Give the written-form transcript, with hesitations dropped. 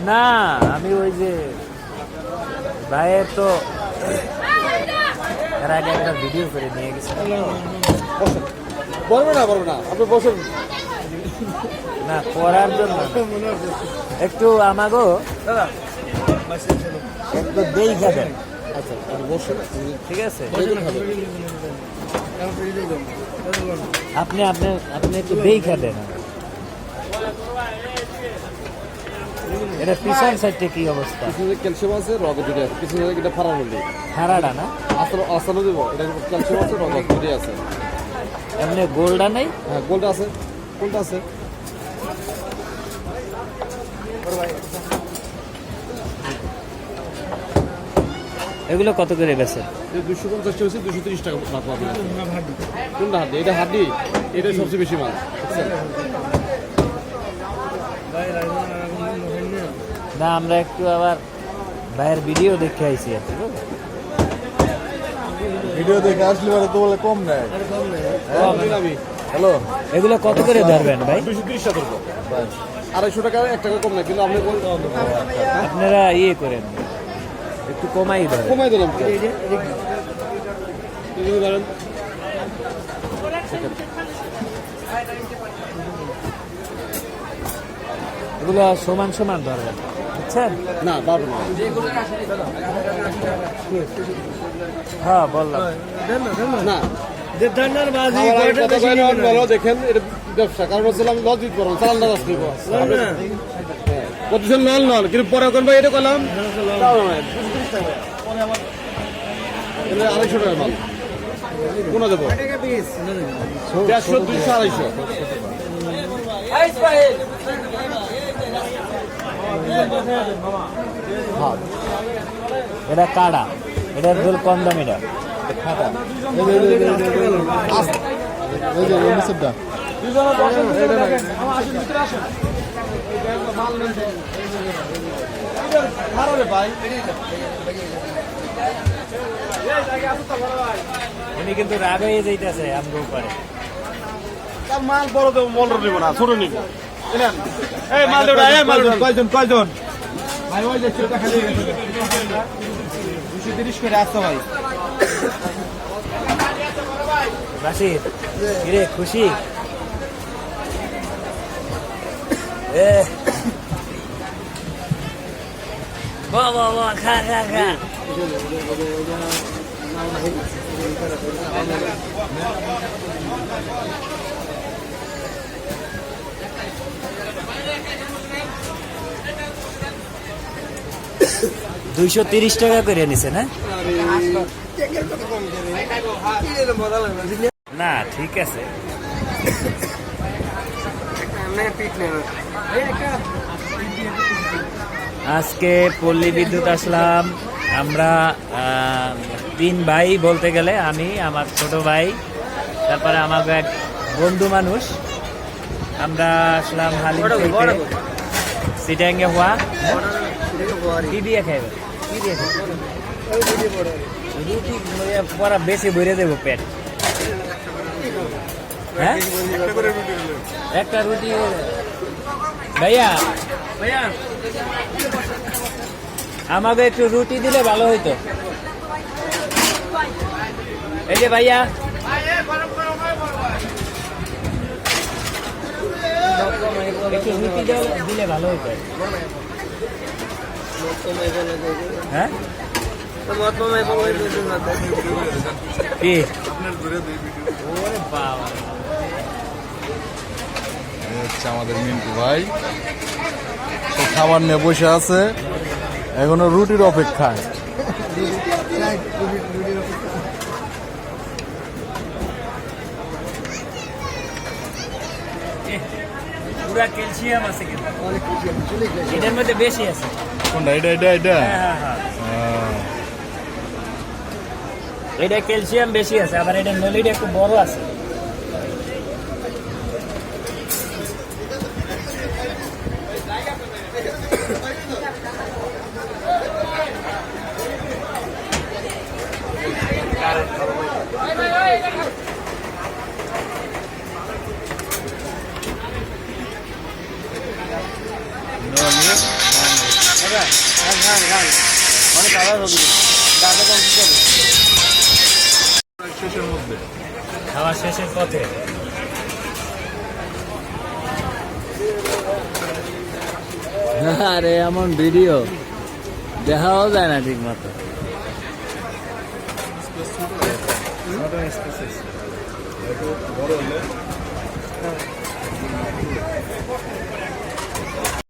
না আমি ওই যে ভাইয়ের তো এর আগে একটা ভিডিও করে নিয়ে গেছি। বলবে না আপনি বসুন না করার জন্য একটু আমাগো একটু দেই খাবেন। আচ্ছা বসুন ঠিক আছে খাবেন আপনি আপনি আপনি একটু দেই খাবেন। এটা পিছন সাইডে কি অবস্থা? পিছনে ক্যালসিয়াম আছে রগ দুটো আছে পিছনে এটা ফাড়া হলি হারাডা না আসলে দেবো এটা ক্যালসিয়াম আছে রগ দুটোই আছে এমনি গোল্ডা নেই? হ্যাঁ গোলটা আছে কোনটা আছে এগুলো কত করে বেছে? 250 হচ্ছে 230 টাকা রাখবো আপনি কোনটা হাড্ডি এটা হাড্ডি এটা সবচেয়ে বেশি মাল বুঝছেন না আমরা একটু আবার ভাইয়ের ভিডিও দেখে আইছি আর কি। ভিডিও দেখে আসলে পরে তো বলে কম নেয়। আমি হ্যালো, এগুলো কত করে ধরবেন ভাই? 230 টাকা ধরবো 250 টাকা 1 টাকা কম না কিন্তু আপনি আপনারা ইয়ে করেন একটু কমাই ধরেন। কমাই দিলাম তো ধরেন এগুলো সমান সমান ধরবেন বুঝছেন? না পারবো না হ্যাঁ বললাম না ভালো দেখেন এটা ব্যবসা কারণ হচ্ছে আমি লজ দিতে পারবো চালান দাস দিব প্রতিদিন নল নল কিন্তু পরে কোন ভাই এটা করলাম 250 টাকা মাল কোন দেবো 150 200 250 এটা কাড়া, এটার দোল কম দাম। এটা এই যে নিচেরটা উনি কিন্তু রাগ হয়ে যাইতেছে আমগো উপরে। মাল বড় দেবো মল নিব না ছোট নিব এই মাল দেবো এই মাল কয়জন ভাই ওই যে ছোট খালি 230 করে আসতো ভাই বাসির কিরে খুশি? বাবা খা খা খা। 230 টাকা করে নিছে না? না ঠিক আছে আজকে পল্লী বিদ্যুৎ আসলাম আমরা 3 ভাই বলতে গেলে, আমি আমার ছোট ভাই তারপরে আমার এক বন্ধু মানুষ। আমরা আসলাম হালিম খেতে সিটাঙ্গে হওয়া। কি দিয়ে খাইবে? কি দিয়ে খাইবে? রুটি পরা বেশি ভরে দেবো পেট। হ্যাঁ একটা রুটি ভাইয়া ভাইয়া আমাকে একটু রুটি দিলে ভালো হইতো। এই যে ভাইয়া একটু রুটি দিলে ভালো হইতো। হ্যাঁ কি ওরে বাবা হচ্ছে আমাদের মিন্টু ভাই, সে খাবার নিয়ে বসে আছে এখনো রুটির অপেক্ষায়। পুরা ক্যালসিয়াম আছে কিন্তু এটার মধ্যে বেশি আছে। কোনটা? এটা এটা ক্যালসিয়াম বেশি আছে, আবার এটা নলিটা একটু বড় আছে। শেষের মধ্যে খাওয়া শেষের পথে। আরে এমন ভিডিও দেখাও যায় না ঠিক মতো। বড় হলে